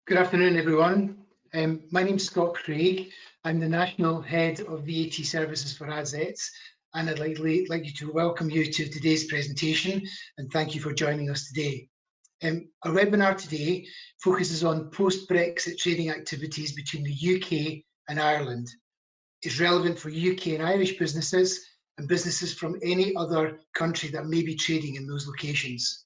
Good afternoon, everyone. My name's Scott Craig. I'm the National Head of VAT Services for Azets, and I'd like you to welcome you to today's presentation, and thank you for joining us today. Our webinar today focuses on post-Brexit trading activities between the UK and Ireland. It's relevant for UK and Irish businesses and businesses from any other country that may be trading in those locations.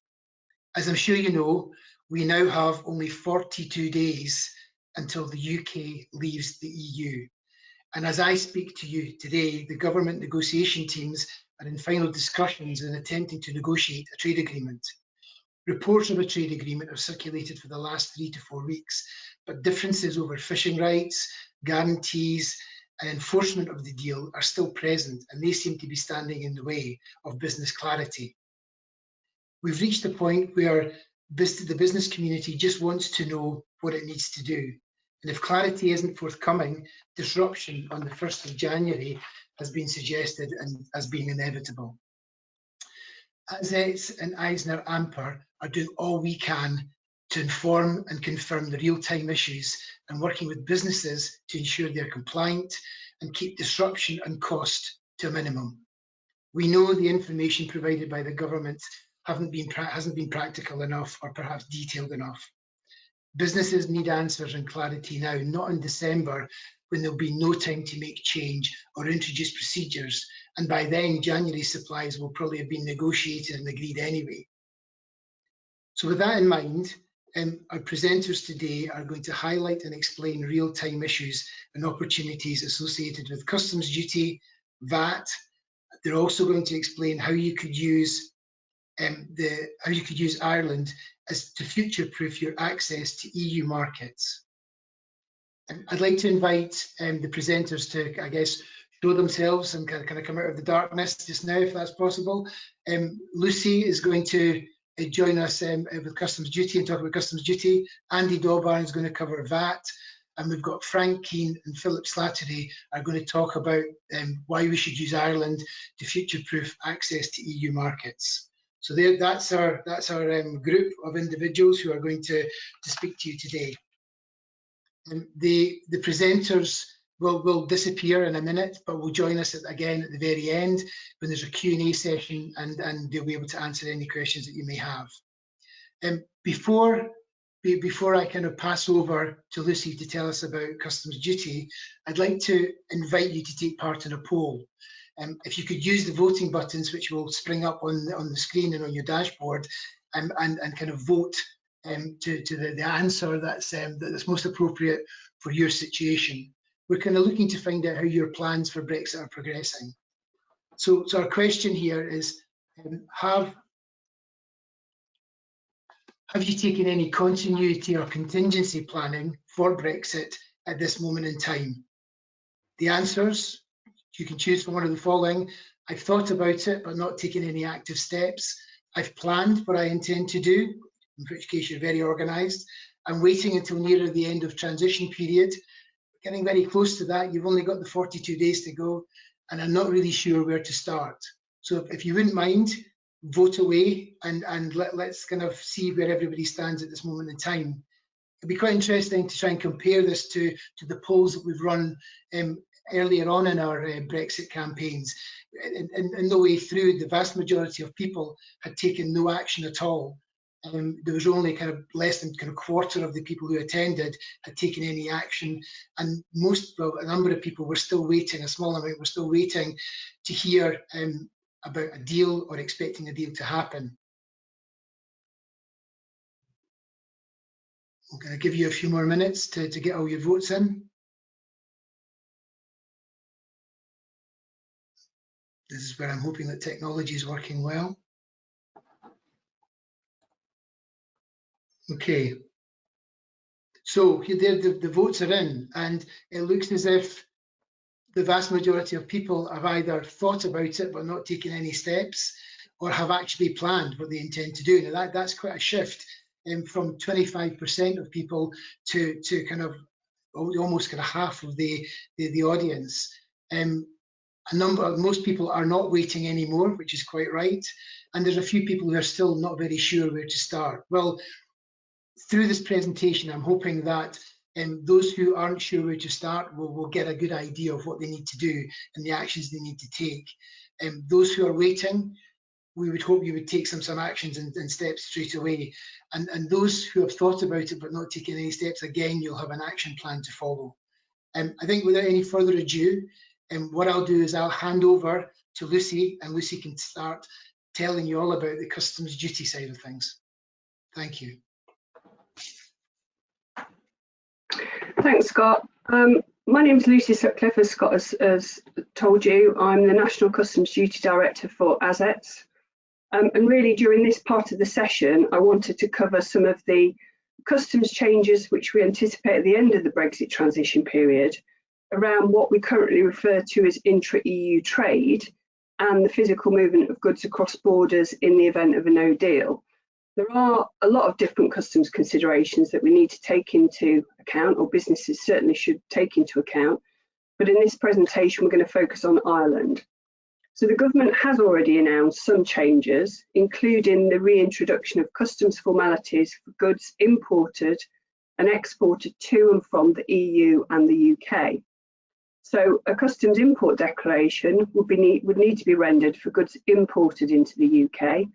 As I'm sure you know, we now have only 42 days until the UK leaves the EU. And as I speak to you today, the government negotiation teams are in final discussions and attempting to negotiate a trade agreement. Reports of a trade agreement have circulated for the last 3 to 4 weeks, but differences over fishing rights, guarantees, and enforcement of the deal are still present, and they seem to be standing in the way of business clarity. We've reached a point where the business community just wants to know what it needs to do. And if clarity isn't forthcoming, disruption on the 1st of January has been suggested and as being inevitable. Azets and Eisner Amper are doing all we can to inform and confirm the real-time issues and working with businesses to ensure they're compliant and keep disruption and cost to a minimum. We know the information provided by the government hasn't been practical enough or perhaps detailed enough. Businesses need answers and clarity now, not in December, when there'll be no time to make change or introduce procedures, and by then January supplies will probably have been negotiated and agreed anyway. So with that in mind, our presenters today are going to highlight and explain real-time issues and opportunities associated with customs duty, VAT. They're also going to explain how you could use Ireland as to future-proof your access to EU markets. I'd like to invite the presenters to, I guess, show themselves and kind of come out of the darkness just now, if that's possible. Lucy is going to join us with customs duty and talk about customs duty. Andy Dawbarn is going to cover VAT. And we've got Frank Keane and Philip Slattery are going to talk about why we should use Ireland to future-proof access to EU markets. So that's our group of individuals who are going to speak to you today. The presenters will disappear in a minute, but will join us again at the very end when there's a Q&A session, and they'll be able to answer any questions that you may have. Before I kind of pass over to Lucy to tell us about customs duty, I'd like to invite you to take part in a poll. If you could use the voting buttons, which will spring up on the screen and on your dashboard, and kind of vote to the answer that's most appropriate for your situation. We're kind of looking to find out how your plans for Brexit are progressing. So our question here is, have you taken any continuity or contingency planning for Brexit at this moment in time? The answers, you can choose from one of the following. I've thought about it, but not taken any active steps. I've planned what I intend to do, in which case you're very organised. I'm waiting until nearer the end of transition period. Getting very close to that. You've only got the 42 days to go, and I'm not really sure where to start. So if you wouldn't mind, vote away and let's kind of see where everybody stands at this moment in time. It'd be quite interesting to try and compare this to the polls that we've run earlier on in our Brexit campaigns. In the way through, the vast majority of people had taken no action at all. There was only kind of less than kind of quarter of the people who attended had taken any action, and a number of people were still waiting, a small amount were still waiting to hear about a deal or expecting a deal to happen. I'm going to give you a few more minutes to get all your votes in. This is where I'm hoping that technology is working well. Okay. So there, the votes are in, and it looks as if the vast majority of people have either thought about it but not taken any steps, or have actually planned what they intend to do. Now that's quite a shift from 25% of people to kind of almost kind of half of the audience. Most people are not waiting anymore, which is quite right, and there's a few people who are still not very sure where to start. Well, through this presentation, I'm hoping that those who aren't sure where to start will get a good idea of what they need to do and the actions they need to take. Those who are waiting, we would hope you would take some actions and steps straight away. And those who have thought about it but not taken any steps, again, you'll have an action plan to follow. I think without any further ado, what I'll do is I'll hand over to Lucy, and Lucy can start telling you all about the customs duty side of things. Thank you. Thanks, Scott. My name is Lucy Sutcliffe, as Scott has told you. I'm the National Customs Duty Director for Azets. And really, during this part of the session, I wanted to cover some of the customs changes which we anticipate at the end of the Brexit transition period around what we currently refer to as intra-EU trade and the physical movement of goods across borders in the event of a no deal. There are a lot of different customs considerations that we need to take into account, or businesses certainly should take into account, but in this presentation we're going to focus on Ireland. So the government has already announced some changes, including the reintroduction of customs formalities for goods imported and exported to and from the EU and the UK. So a customs import declaration would need to be rendered for goods imported into the UK,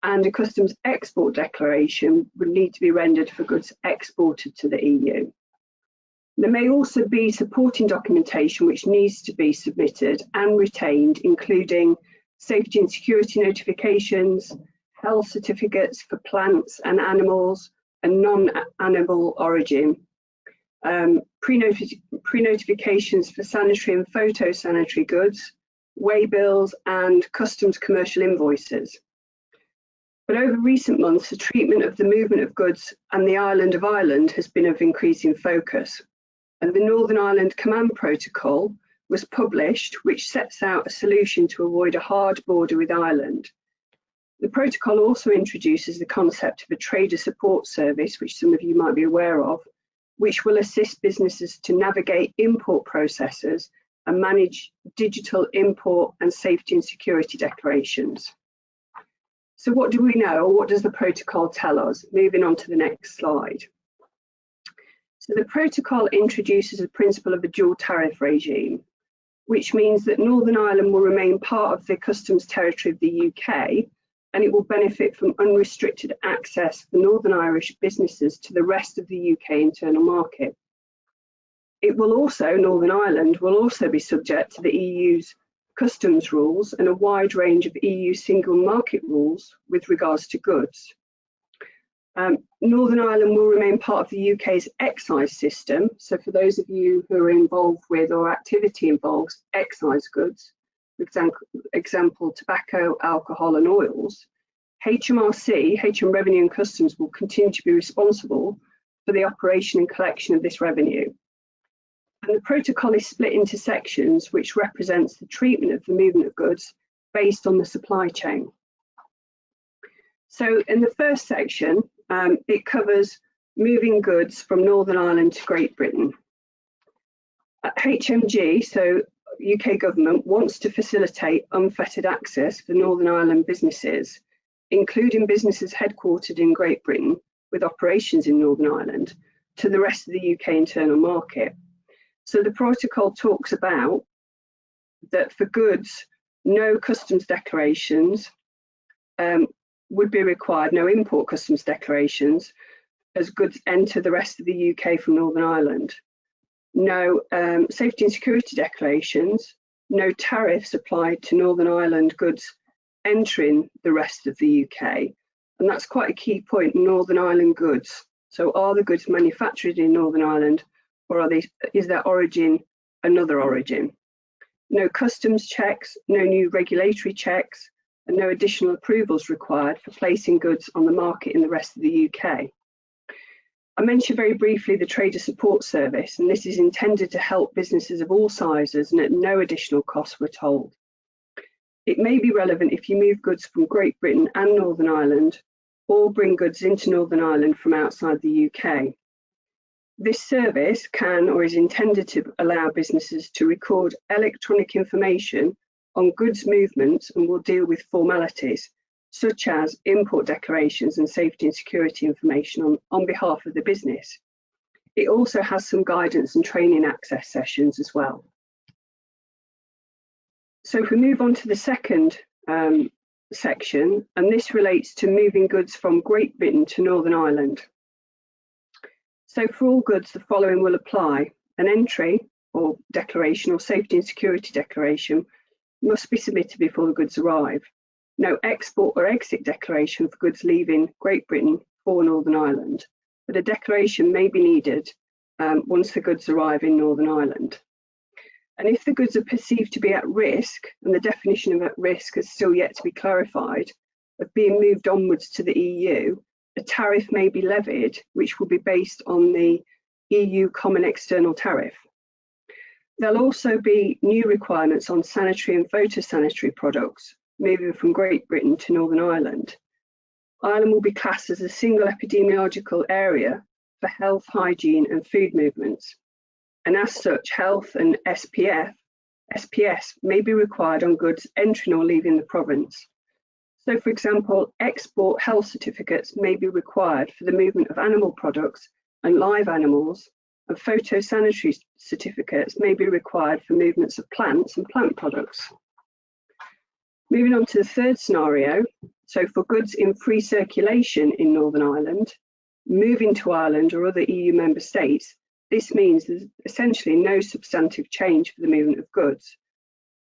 and a customs export declaration would need to be rendered for goods exported to the EU. There may also be supporting documentation which needs to be submitted and retained, including safety and security notifications, health certificates for plants and animals and non-animal origin, pre-notifications for sanitary and photosanitary goods, weigh bills and customs commercial invoices. But over recent months, the treatment of the movement of goods and the island of Ireland has been of increasing focus. And the Northern Ireland Command Protocol was published, which sets out a solution to avoid a hard border with Ireland. The protocol also introduces the concept of a trader support service, which some of you might be aware of, which will assist businesses to navigate import processes and manage digital import and safety and security declarations. So what do we know, or what does the protocol tell us? Moving on to the next slide. So the protocol introduces a principle of a dual tariff regime, which means that Northern Ireland will remain part of the customs territory of the UK, and it will benefit from unrestricted access for Northern Irish businesses to the rest of the UK internal market. It will also, Northern Ireland will also be subject to the EU's customs rules and a wide range of EU single market rules with regards to goods. Northern Ireland will remain part of the UK's excise system. So for those of you who are involved with or activity involves excise goods, for example, tobacco, alcohol and oils, HM Revenue and Customs will continue to be responsible for the operation and collection of this revenue. And the protocol is split into sections which represents the treatment of the movement of goods based on the supply chain. So in the first section, it covers moving goods from Northern Ireland to Great Britain. HMG, so UK government, wants to facilitate unfettered access for Northern Ireland businesses, including businesses headquartered in Great Britain with operations in Northern Ireland, to the rest of the UK internal market. So the protocol talks about that for goods, no customs declarations would be required, no import customs declarations as goods enter the rest of the UK from Northern Ireland. No safety and security declarations, no tariffs applied to Northern Ireland goods entering the rest of the UK. And that's quite a key point, Northern Ireland goods. So are the goods manufactured in Northern Ireland, or is their origin another origin? No customs checks, no new regulatory checks, and no additional approvals required for placing goods on the market in the rest of the UK. I mentioned very briefly the Trader Support Service, and this is intended to help businesses of all sizes and at no additional cost, we're told. It may be relevant if you move goods from Great Britain and Northern Ireland, or bring goods into Northern Ireland from outside the UK. This service can or is intended to allow businesses to record electronic information on goods movements and will deal with formalities, such as import declarations and safety and security information on behalf of the business. It also has some guidance and training access sessions as well. So if we move on to the second section, and this relates to moving goods from Great Britain to Northern Ireland. So for all goods, the following will apply. An entry or declaration or safety and security declaration must be submitted before the goods arrive. No export or exit declaration for goods leaving Great Britain for Northern Ireland, but a declaration may be needed once the goods arrive in Northern Ireland. And if the goods are perceived to be at risk, and the definition of at risk is still yet to be clarified, of being moved onwards to the EU, a tariff may be levied, which will be based on the EU Common External Tariff. There'll also be new requirements on sanitary and photosanitary products moving from Great Britain to Northern Ireland. Ireland will be classed as a single epidemiological area for health, hygiene and food movements. And as such, health and SPS may be required on goods entering or leaving the province. So for example, export health certificates may be required for the movement of animal products and live animals, and photosanitary certificates may be required for movements of plants and plant products. Moving on to the third scenario, so for goods in free circulation in Northern Ireland, moving to Ireland or other EU member states, this means there's essentially no substantive change for the movement of goods.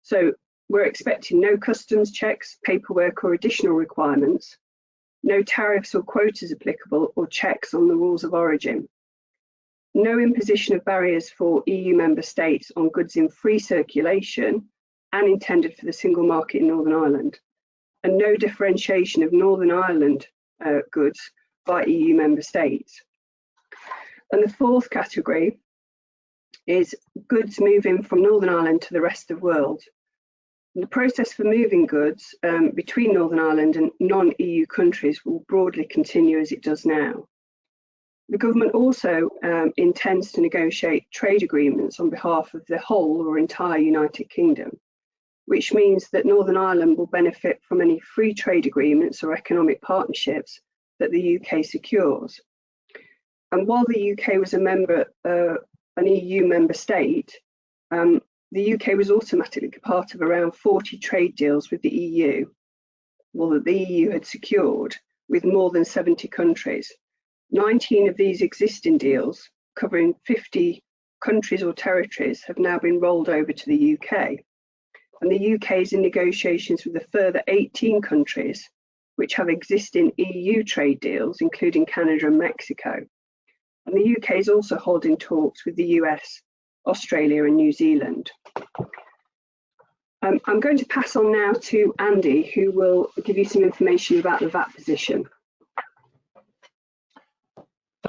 So we're expecting no customs checks, paperwork or additional requirements, no tariffs or quotas applicable or checks on the rules of origin, no imposition of barriers for EU member states on goods in free circulation and intended for the single market in Northern Ireland, and no differentiation of Northern Ireland goods by EU member states. And the fourth category is goods moving from Northern Ireland to the rest of the world. And the process for moving goods between Northern Ireland and non-EU countries will broadly continue as it does now. The government also intends to negotiate trade agreements on behalf of the whole or entire United Kingdom, which means that Northern Ireland will benefit from any free trade agreements or economic partnerships that the UK secures. And while the UK was an EU member state, the UK was automatically part of around 40 trade deals with the EU, well, that the EU had secured with more than 70 countries. 19 of these existing deals, covering 50 countries or territories, have now been rolled over to the UK. And the UK is in negotiations with a further 18 countries, which have existing EU trade deals, including Canada and Mexico. And the UK is also holding talks with the US, Australia and New Zealand. I'm going to pass on now to Andy, who will give you some information about the VAT position.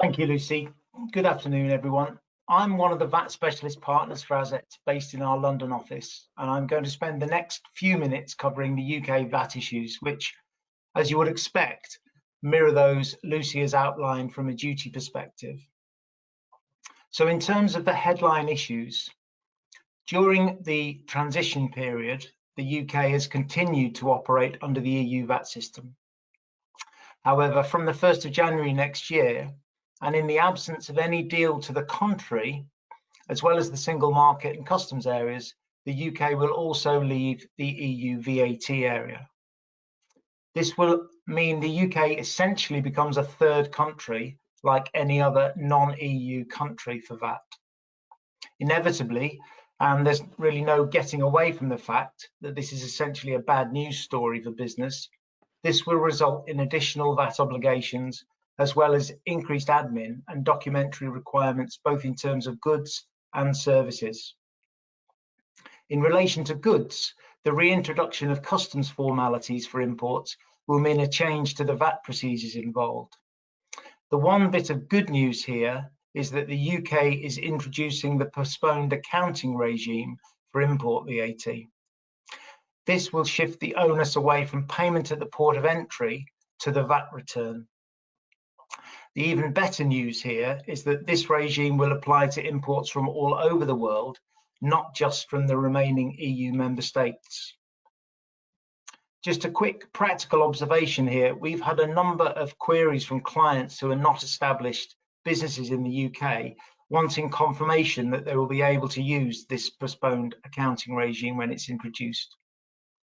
Thank you, Lucy. Good afternoon, everyone. I'm one of the VAT specialist partners for Azets based in our London office, and I'm going to spend the next few minutes covering the UK VAT issues, which, as you would expect, mirror those Lucy has outlined from a duty perspective. So in terms of the headline issues, during the transition period, the UK has continued to operate under the EU VAT system. However, from the 1st of January next year, and in the absence of any deal to the contrary, as well as the single market and customs areas, the UK will also leave the EU VAT area. This will mean the UK essentially becomes a third country like any other non-EU country for VAT. Inevitably, and there's really no getting away from the fact that this is essentially a bad news story for business, this will result in additional VAT obligations as well as increased admin and documentary requirements, both in terms of goods and services. In relation to goods, the reintroduction of customs formalities for imports will mean a change to the VAT procedures involved. The one bit of good news here is that the UK is introducing the postponed accounting regime for import VAT. This will shift the onus away from payment at the port of entry to the VAT return. The even better news here is that this regime will apply to imports from all over the world, not just from the remaining EU member states. Just a quick practical observation here. We've had a number of queries from clients who are not established businesses in the UK wanting confirmation that they will be able to use this postponed accounting regime when it's introduced.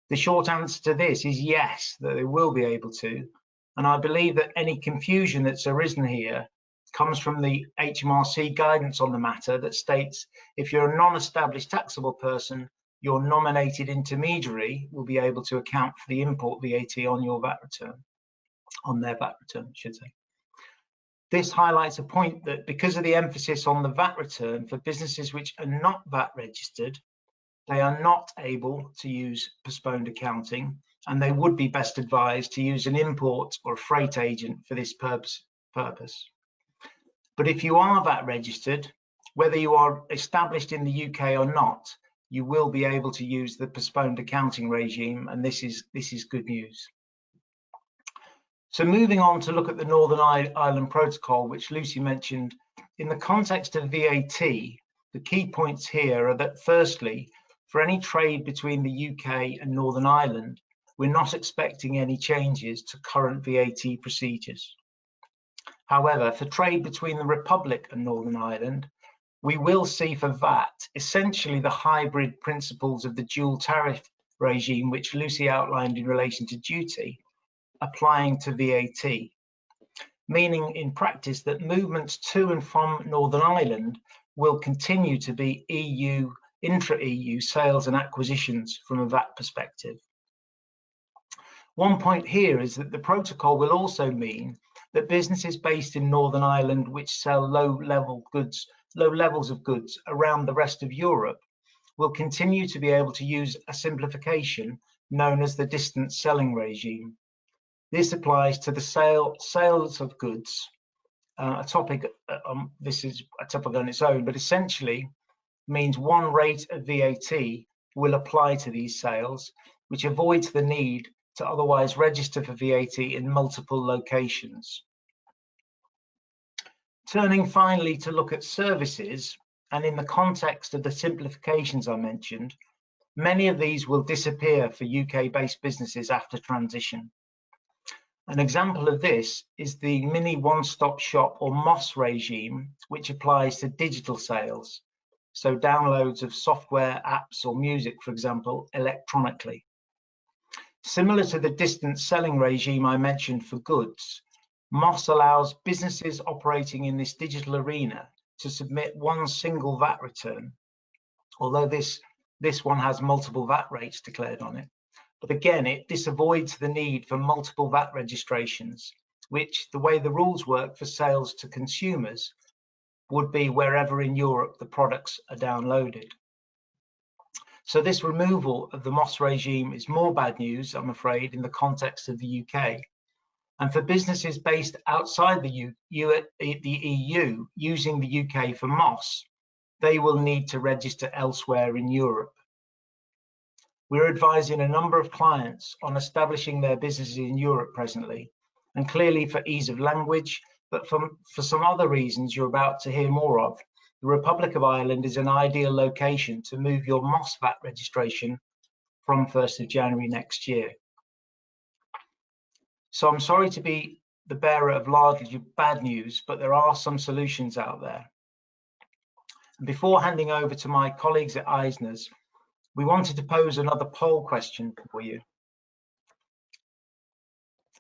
The short answer to this is yes, that they will be able to. And I believe that any confusion that's arisen here comes from the HMRC guidance on the matter that states if you're a non-established taxable person, your nominated intermediary will be able to account for the import VAT on your VAT return, on their VAT return, I should say. This highlights a point that because of the emphasis on the VAT return for businesses which are not VAT registered, they are not able to use postponed accounting, and they would be best advised to use an import or a freight agent for this purpose. But if you are VAT registered, whether you are established in the UK or not, you will be able to use the postponed accounting regime, and this is good news. So moving on to look at the Northern Ireland Protocol, which Lucy mentioned, in the context of VAT, the key points here are that firstly, for any trade between the UK and Northern Ireland, we're not expecting any changes to current VAT procedures. However, for trade between the Republic and Northern Ireland, we will see for VAT essentially the hybrid principles of the dual tariff regime, which Lucy outlined in relation to duty, applying to VAT, meaning in practice that movements to and from Northern Ireland will continue to be intra-EU sales and acquisitions from a VAT perspective. One point here is that the protocol will also mean that businesses based in Northern Ireland which sell low levels of goods around the rest of Europe will continue to be able to use a simplification known as the distance selling regime. This applies to the sales of goods, a topic, this is a topic on its own, but essentially means one rate of VAT will apply to these sales, which avoids the need to otherwise register for VAT in multiple locations. Turning finally to look at services, and in the context of the simplifications I mentioned, many of these will disappear for UK-based businesses after transition. An example of this is the mini one-stop shop or MOS regime, which applies to digital sales, so downloads of software, apps or music, for example, electronically. Similar to the distance selling regime I mentioned for goods, MOS allows businesses operating in this digital arena to submit one single VAT return, although this one has multiple VAT rates declared on it. But again, this avoids the need for multiple VAT registrations, which, the way the rules work for sales to consumers, would be wherever in Europe the products are downloaded. So this removal of the MOS regime is more bad news, I'm afraid, in the context of the UK. And for businesses based outside the EU using the UK for MOS, they will need to register elsewhere in Europe. We're advising a number of clients on establishing their businesses in Europe presently, and clearly for ease of language, but for some other reasons you're about to hear more of, the Republic of Ireland is an ideal location to move your MOS VAT registration from 1st of January next year. So I'm sorry to be the bearer of largely bad news, but there are some solutions out there. And before handing over to my colleagues at Eisner's, we wanted to pose another poll question for you.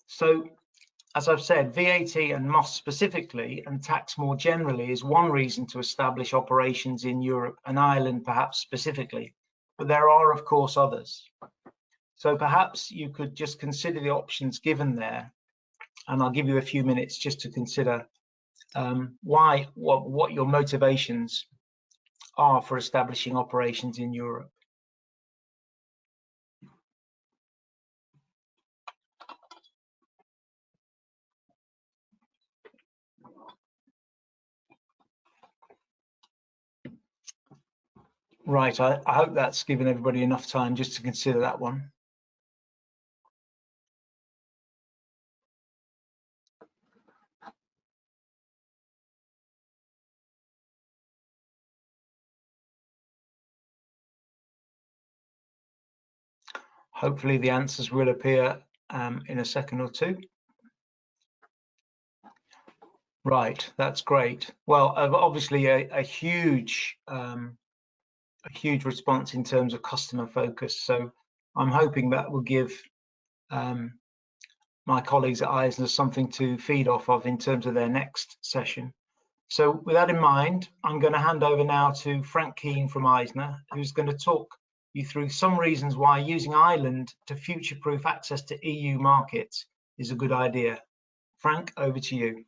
So, as I've said, VAT and MOS specifically, and tax more generally, is one reason to establish operations in Europe and Ireland perhaps specifically, but there are of course others. So perhaps you could just consider the options given there, and I'll give you a few minutes just to consider what your motivations are for establishing operations in Europe. Right, I hope that's given everybody enough time just to consider that one. hopefully the answers will appear in a second or two. Right, that's great. Well, obviously a huge response in terms of customer focus. So I'm hoping that will give my colleagues at Eisner something to feed off of in terms of their next session. So with that in mind, I'm going to hand over now to Frank Keane from Eisner, who's going to talk you through some reasons why using Ireland to future-proof access to EU markets is a good idea. Frank, over to you.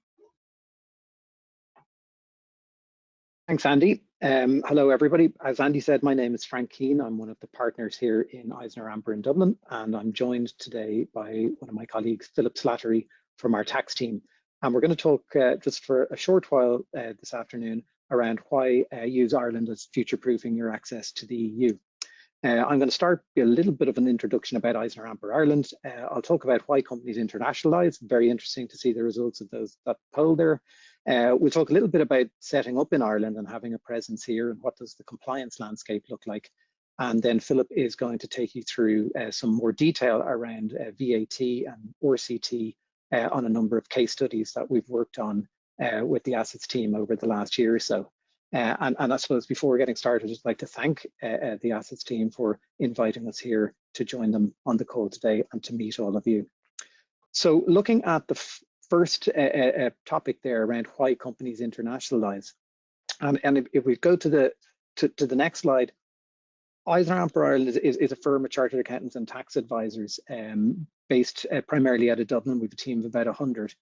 Thanks, Andy. Hello, everybody. As Andy said, my name is Frank Keane. I'm one of the partners here in Eisner Amper in Dublin, and I'm joined today by one of my colleagues, Philip Slattery, from our tax team. And we're going to talk just for a short while this afternoon around why use Ireland as future-proofing your access to the EU. I'm going to start with a little bit of an introduction about Eisner Amper Ireland. I'll talk about why companies internationalize. Very interesting to see the results of that poll there. We'll talk a little bit about setting up in Ireland and having a presence here, and what does the compliance landscape look like. And then Philip is going to take you through some more detail around VAT and RCT on a number of case studies that we've worked on with the Azets team over the last year or so. And I suppose before getting started, I'd just like to thank the Azets team for inviting us here to join them on the call today and to meet all of you. So looking at the first topic there around why companies internationalize, and if we go to the next slide, Eisner Amper Ireland is a firm of chartered accountants and tax advisors based primarily out of Dublin. We have a team of about 100.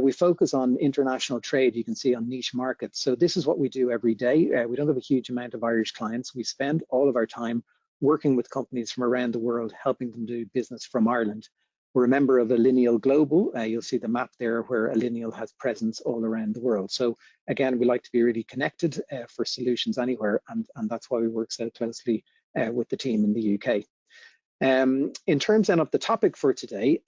We focus on international trade, you can see, on niche markets. So this is what we do every day. We don't have a huge amount of Irish clients. We spend all of our time working with companies from around the world, helping them do business from Ireland. We're a member of Alineal Global. You'll see the map there where Alineal has presence all around the world. So again, we like to be really connected for solutions anywhere, and that's why we work so closely with the team in the UK. In terms then of the topic for today,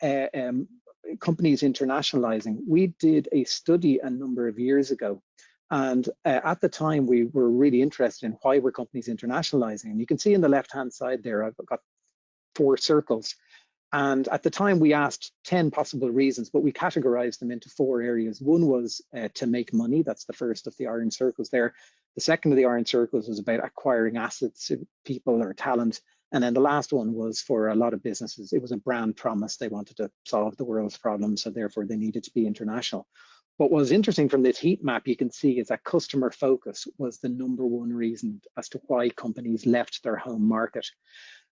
companies internationalizing, we did a study a number of years ago, and at the time we were really interested in why were companies internationalizing. And you can see in the left hand side there, I've got 4 circles. And at the time we asked 10 possible reasons, but we categorized them into 4 areas. One was to make money. That's the first of the orange circles there. The second of the orange circles was about acquiring assets, people or talent. And then the last one was for a lot of businesses. It was a brand promise. They wanted to solve the world's problems, so therefore they needed to be international. But what was interesting from this heat map, you can see, is that customer focus was the #1 reason as to why companies left their home market.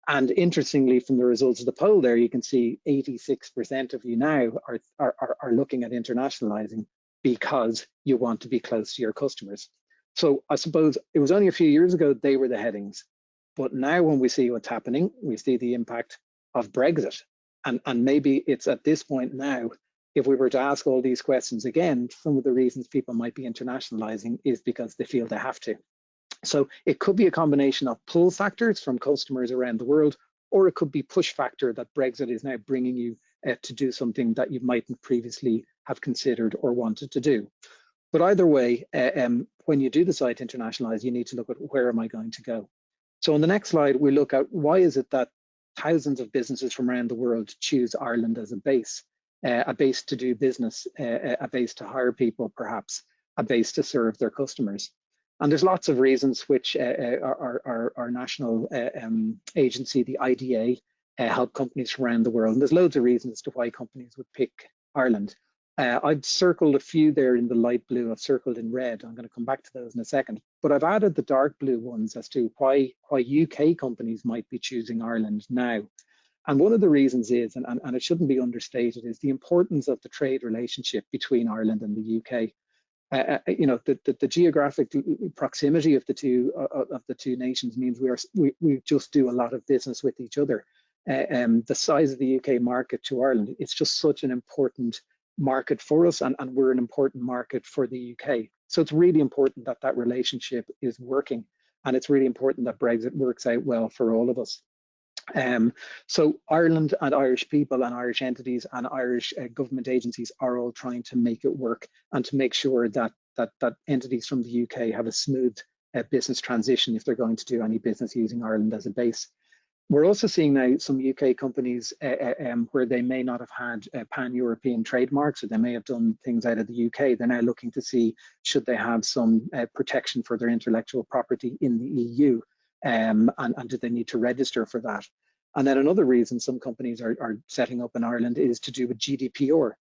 And interestingly, from the results of the poll there, you can see 86% of you now are looking at internationalizing because you want to be close to your customers. So I suppose it was only a few years ago they were the headings. But now when we see what's happening, we see the impact of Brexit. And maybe it's at this point now, if we were to ask all these questions again, some of the reasons people might be internationalizing is because they feel they have to. So it could be a combination of pull factors from customers around the world, or it could be push factor that Brexit is now bringing you to do something that you mightn't previously have considered or wanted to do. But either way, when you do decide to internationalize, you need to look at where am I going to go. So on the next slide, we look at why is it that thousands of businesses from around the world choose Ireland as a base to do business, a base to hire people, perhaps, a base to serve their customers. And there's lots of reasons which our national agency, the IDA, help companies from around the world. And there's loads of reasons as to why companies would pick Ireland. I've circled a few there in the light blue. I've circled in red. I'm going to come back to those in a second. But I've added the dark blue ones as to why UK companies might be choosing Ireland now. And one of the reasons is, and it shouldn't be understated, is the importance of the trade relationship between Ireland and the UK. You know, the geographic proximity of the two nations means we just do a lot of business with each other. The size of the UK market to Ireland, it's just such an important market for us, and we're an important market for the UK. So it's really important that that relationship is working, and it's really important that Brexit works out well for all of us. So Ireland and Irish people and Irish entities and Irish government agencies are all trying to make it work and to make sure that entities from the UK have a smooth business transition if they're going to do any business using Ireland as a base. We're also seeing now some UK companies where they may not have had pan-European trademarks, or they may have done things out of the UK. They're now looking to see should they have some protection for their intellectual property in the EU, and do they need to register for that? And then another reason some companies are setting up in Ireland is to do with GDPR.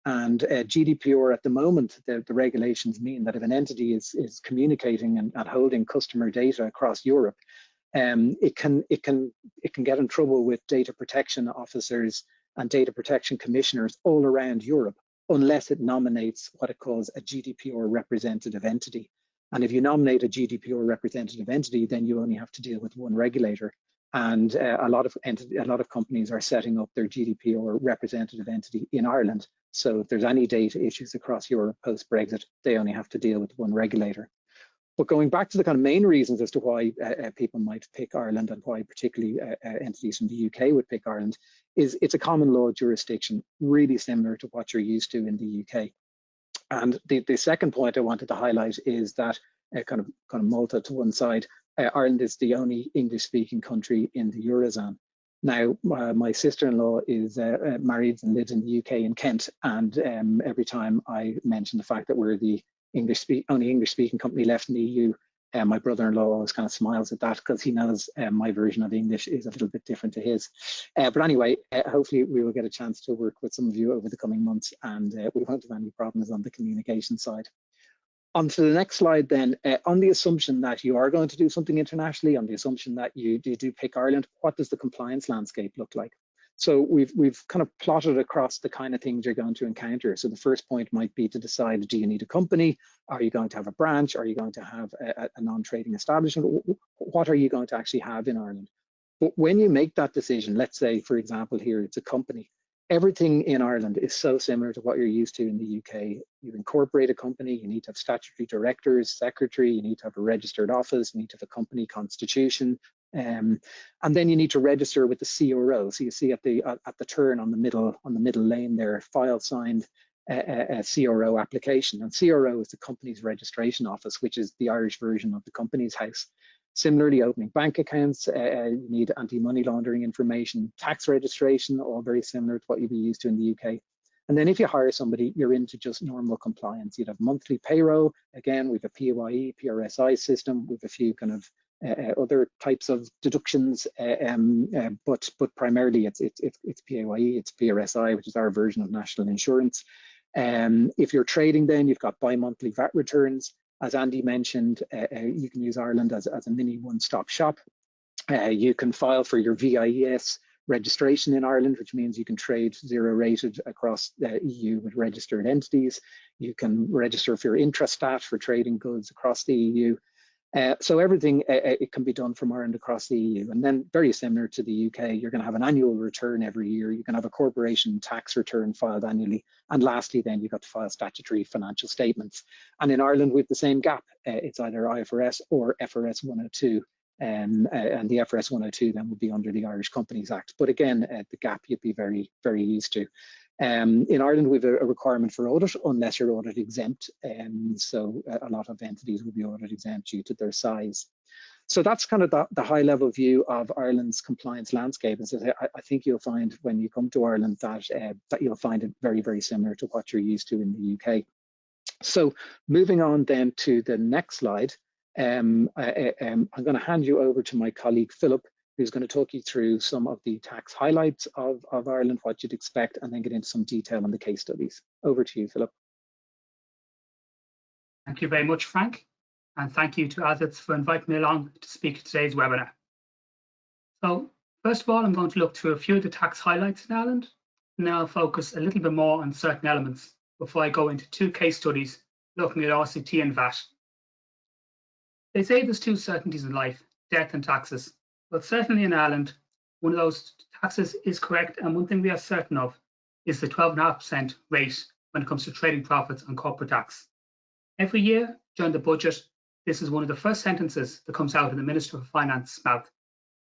And GDPR at the moment, the regulations mean that if an entity is communicating and holding customer data across Europe, it can get in trouble with data protection officers and data protection commissioners all around Europe unless it nominates what it calls a GDPR representative entity. And if you nominate a GDPR representative entity, then you only have to deal with one regulator. And a lot of companies are setting up their GDPR representative entity in Ireland. So if there's any data issues across Europe post-Brexit, they only have to deal with one regulator. But going back to the kind of main reasons as to why people might pick Ireland, and why particularly entities from the UK would pick Ireland, is it's a common law jurisdiction, really similar to what you're used to in the UK. And the second point I wanted to highlight is that kind of Malta to one side, Ireland is the only English-speaking country in the Eurozone. Now, my sister-in-law is married and lives in the UK in Kent, and every time I mention the fact that we're the only English-speaking company left in the EU, my brother-in-law always kind of smiles at that, because he knows my version of English is a little bit different to his. But anyway, hopefully we will get a chance to work with some of you over the coming months, and we won't have any problems on the communication side. On to the next slide then, on the assumption that you are going to do something internationally, on the assumption that you do pick Ireland, what does the compliance landscape look like? So we've kind of plotted across the kind of things you're going to encounter. So the first point might be to decide, do you need a company? Are you going to have a branch? Are you going to have a non-trading establishment? What are you going to actually have in Ireland? But when you make that decision, let's say, for example, here it's a company, everything in Ireland is so similar to what you're used to in the UK. You incorporate a company, you need to have statutory directors, secretary, you need to have a registered office, you need to have a company constitution, and then you need to register with the CRO. So you see at the turn on the middle lane there, file signed a CRO application. And CRO is the company's registration office, which is the Irish version of the Companies House. Similarly, opening bank accounts, you need anti-money laundering information, tax registration, all very similar to what you'd be used to in the UK. And then if you hire somebody, you're into just normal compliance. You'd have monthly payroll. Again, we've a PAYE, PRSI system. We've a few kind of other types of deductions, but primarily it's PAYE, it's PRSI, which is our version of national insurance. If you're trading, then you've got bi-monthly VAT returns. As Andy mentioned, you can use Ireland as a mini one-stop shop. You can file for your VIES registration in Ireland, which means you can trade zero-rated across the EU with registered entities. You can register for your intrastat for trading goods across the EU. So everything it can be done from Ireland across the EU. And then very similar to the UK, you're going to have an annual return every year. You can have a corporation tax return filed annually. And lastly, then you've got to file statutory financial statements. And in Ireland, we have the same gap. It's either IFRS or FRS 102. And the FRS 102 then would be under the Irish Companies Act. But again, the gap you'd be very, very used to. In Ireland, we have a requirement for audit unless you're audit exempt. So a lot of entities will be audit exempt due to their size. So that's kind of the high level view of Ireland's compliance landscape. And so I think you'll find when you come to Ireland that you'll find it very, very similar to what you're used to in the UK. So moving on then to the next slide, I'm going to hand you over to my colleague, Philip, who's going to talk you through some of the tax highlights of Ireland, what you'd expect, and then get into some detail on the case studies. Over to you, Philip. Thank you very much, Frank. And thank you to Azets for inviting me along to speak at today's webinar. So first of all, I'm going to look through a few of the tax highlights in Ireland, and then I'll focus a little bit more on certain elements before I go into two case studies looking at RCT and VAT. They say there's two certainties in life, death and taxes. But certainly in Ireland, one of those taxes is correct, and one thing we are certain of is the 12.5% rate when it comes to trading profits and corporate tax. Every year during the budget, this is one of the first sentences that comes out of the Minister for Finance's mouth,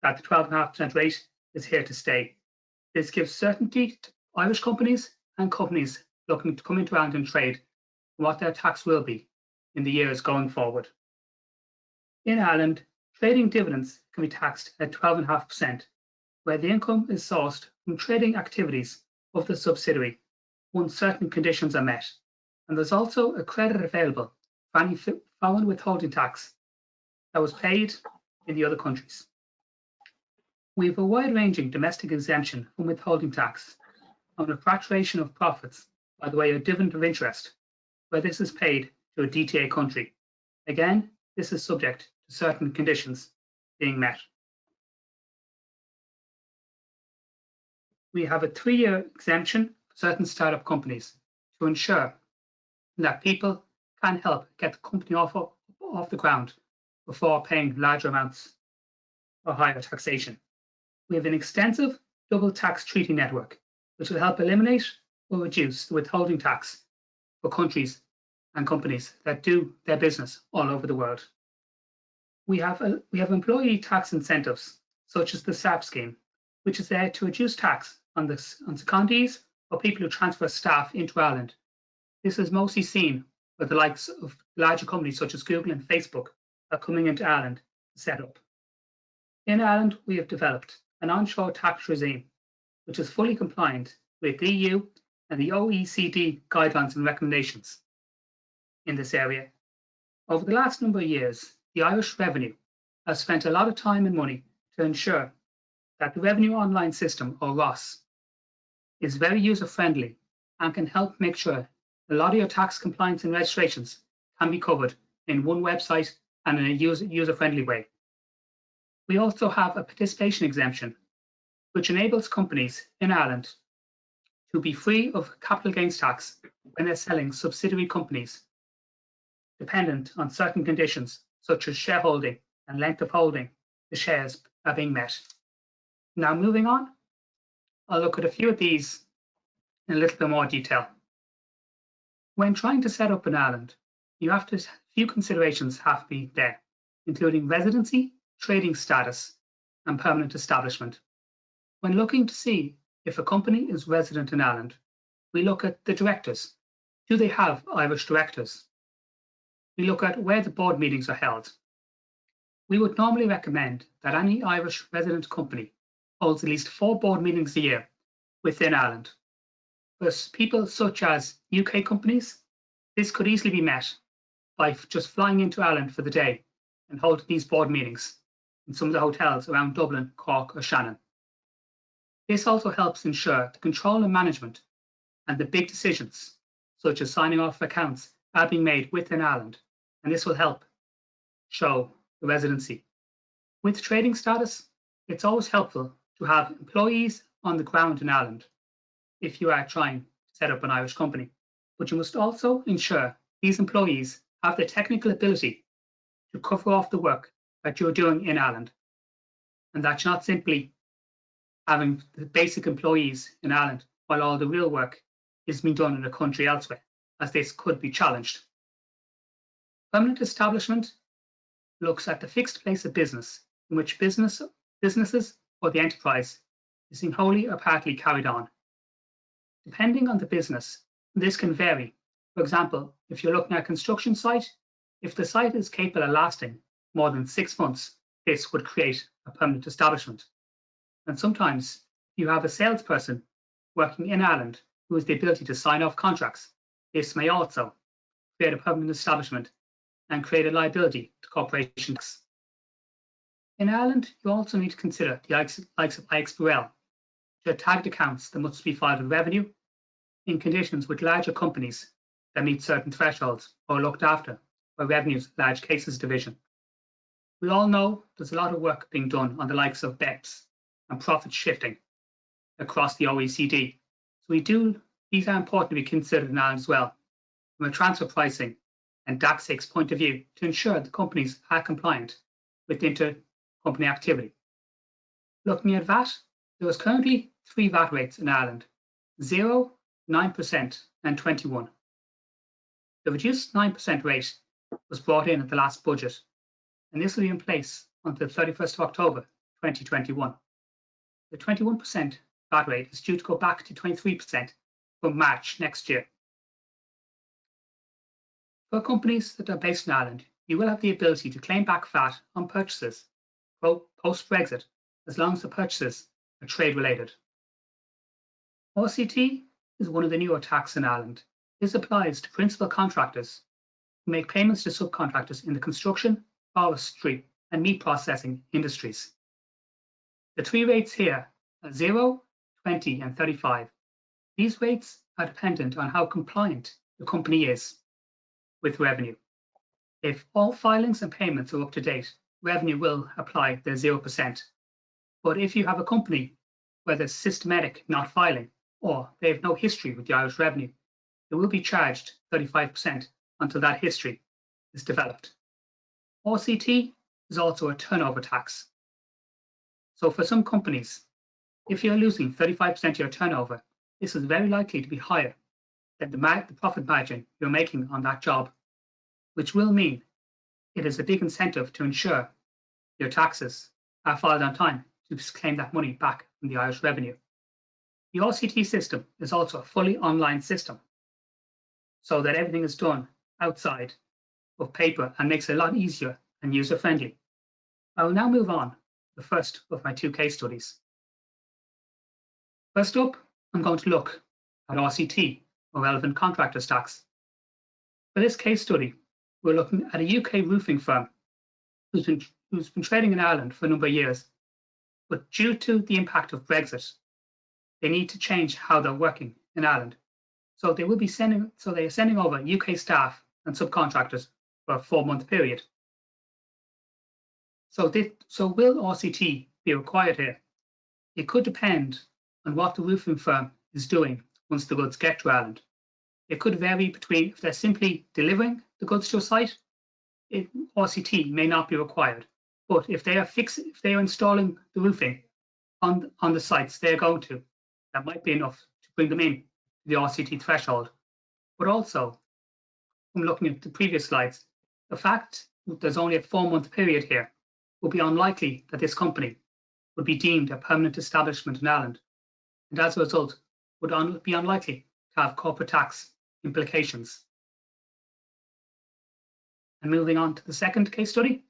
that the 12.5% rate is here to stay. This gives certainty to Irish companies and companies looking to come into Ireland and trade what their tax will be in the years going forward. In Ireland, trading dividends can be taxed at 12.5%, where the income is sourced from trading activities of the subsidiary once certain conditions are met. And there's also a credit available for any foreign withholding tax that was paid in the other countries. We have a wide-ranging domestic exemption from withholding tax on repatriation of profits by the way of dividend of interest, where this is paid to a DTA country. Again, this is subject to certain conditions being met. We have a 3-year exemption for certain startup companies to ensure that people can help get the company off the ground before paying larger amounts or higher taxation. We have an extensive double tax treaty network, which will help eliminate or reduce the withholding tax for countries and companies that do their business all over the world. We have employee tax incentives, such as the SAP scheme, which is there to reduce tax on secondees or people who transfer staff into Ireland. This is mostly seen with the likes of larger companies such as Google and Facebook are coming into Ireland to set up. In Ireland, we have developed an onshore tax regime, which is fully compliant with the EU and the OECD guidelines and recommendations in this area. Over the last number of years, the Irish Revenue has spent a lot of time and money to ensure that the Revenue Online System, or ROS, is very user-friendly and can help make sure a lot of your tax compliance and registrations can be covered in one website and in a user-friendly way. We also have a participation exemption, which enables companies in Ireland to be free of capital gains tax when they're selling subsidiary companies, dependent on certain conditions such as shareholding and length of holding the shares are being met. Now moving on, I'll look at a few of these in a little bit more detail. When trying to set up in Ireland, a few considerations have to be there, including residency, trading status, and permanent establishment. When looking to see if a company is resident in Ireland, we look at the directors. Do they have Irish directors? We look at where the board meetings are held. We would normally recommend that any Irish resident company holds at least 4 board meetings a year within Ireland. For people such as UK companies, this could easily be met by just flying into Ireland for the day and holding these board meetings in some of the hotels around Dublin, Cork or Shannon. This also helps ensure the control and management and the big decisions, such as signing off accounts, are being made within Ireland, and this will help show the residency. With trading status, it's always helpful to have employees on the ground in Ireland if you are trying to set up an Irish company, but you must also ensure these employees have the technical ability to cover off the work that you're doing in Ireland, and that you're not simply having the basic employees in Ireland while all the real work is being done in a country elsewhere, as this could be challenged. Permanent establishment looks at the fixed place of business in which businesses or the enterprise is being wholly or partly carried on. Depending on the business, this can vary. For example, if you're looking at a construction site, if the site is capable of lasting more than 6 months, this would create a permanent establishment. And sometimes you have a salesperson working in Ireland who has the ability to sign off contracts. This may also create a permanent establishment and create a liability to corporation tax. In Ireland, you also need to consider the likes of IXBRL, which are tagged accounts that must be filed with revenue in conditions with larger companies that meet certain thresholds or looked after by Revenue's Large Cases Division. We all know there's a lot of work being done on the likes of BEPS and profit shifting across the OECD. So these are important to be considered now as well from a transfer pricing and DAC 6 point of view to ensure the companies are compliant with intercompany activity. Looking at VAT, there is currently 3 VAT rates in Ireland: 0, 9% and 21. The reduced 9% rate was brought in at the last budget, and this will be in place until 31st of October 2021. The 21% VAT rate is due to go back to 23% from March next year. For companies that are based in Ireland, you will have the ability to claim back VAT on purchases post-Brexit, as long as the purchases are trade related. RCT is one of the newer tax in Ireland. This applies to principal contractors who make payments to subcontractors in the construction, forestry and meat processing industries. The three rates here are 0, 20 and 35. These rates are dependent on how compliant the company is with revenue. If all filings and payments are up to date, revenue will apply the 0%. But if you have a company where there's systematic not filing, or they have no history with the Irish revenue, they will be charged 35% until that history is developed. RCT is also a turnover tax. So for some companies, if you're losing 35% of your turnover, this is very likely to be higher than the profit margin you're making on that job, which will mean it is a big incentive to ensure your taxes are filed on time to claim that money back from the Irish revenue. The RCT system is also a fully online system, so that everything is done outside of paper and makes it a lot easier and user-friendly. I will now move on to the first of my two case studies. First up, I'm going to look at RCT, or relevant contractors tax. For this case study, we're looking at a UK roofing firm who's been trading in Ireland for a number of years, but due to the impact of Brexit, they need to change how they're working in Ireland. So they are sending over UK staff and subcontractors for a 4-month period. So will RCT be required here? It could depend on what the roofing firm is doing once the goods get to Ireland. It could vary between, if they're simply delivering the goods to a site, RCT may not be required. But if they are installing the roofing on the sites they're going to, that might be enough to bring them in to the RCT threshold. But also, from looking at the previous slides, the fact that there's only a 4-month period here would be unlikely that this company would be deemed a permanent establishment in Ireland, and as a result would be unlikely to have corporate tax implications. And moving on to the second case study.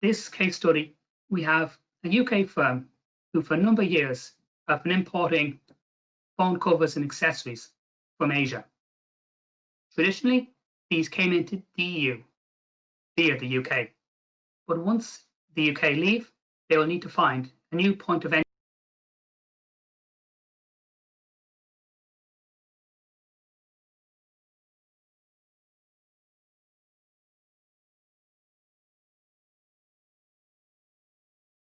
This case study, we have a UK firm who for a number of years have been importing phone covers and accessories from Asia. Traditionally, these came into the EU via the UK, but once the UK leave, they will need to find a new point of entry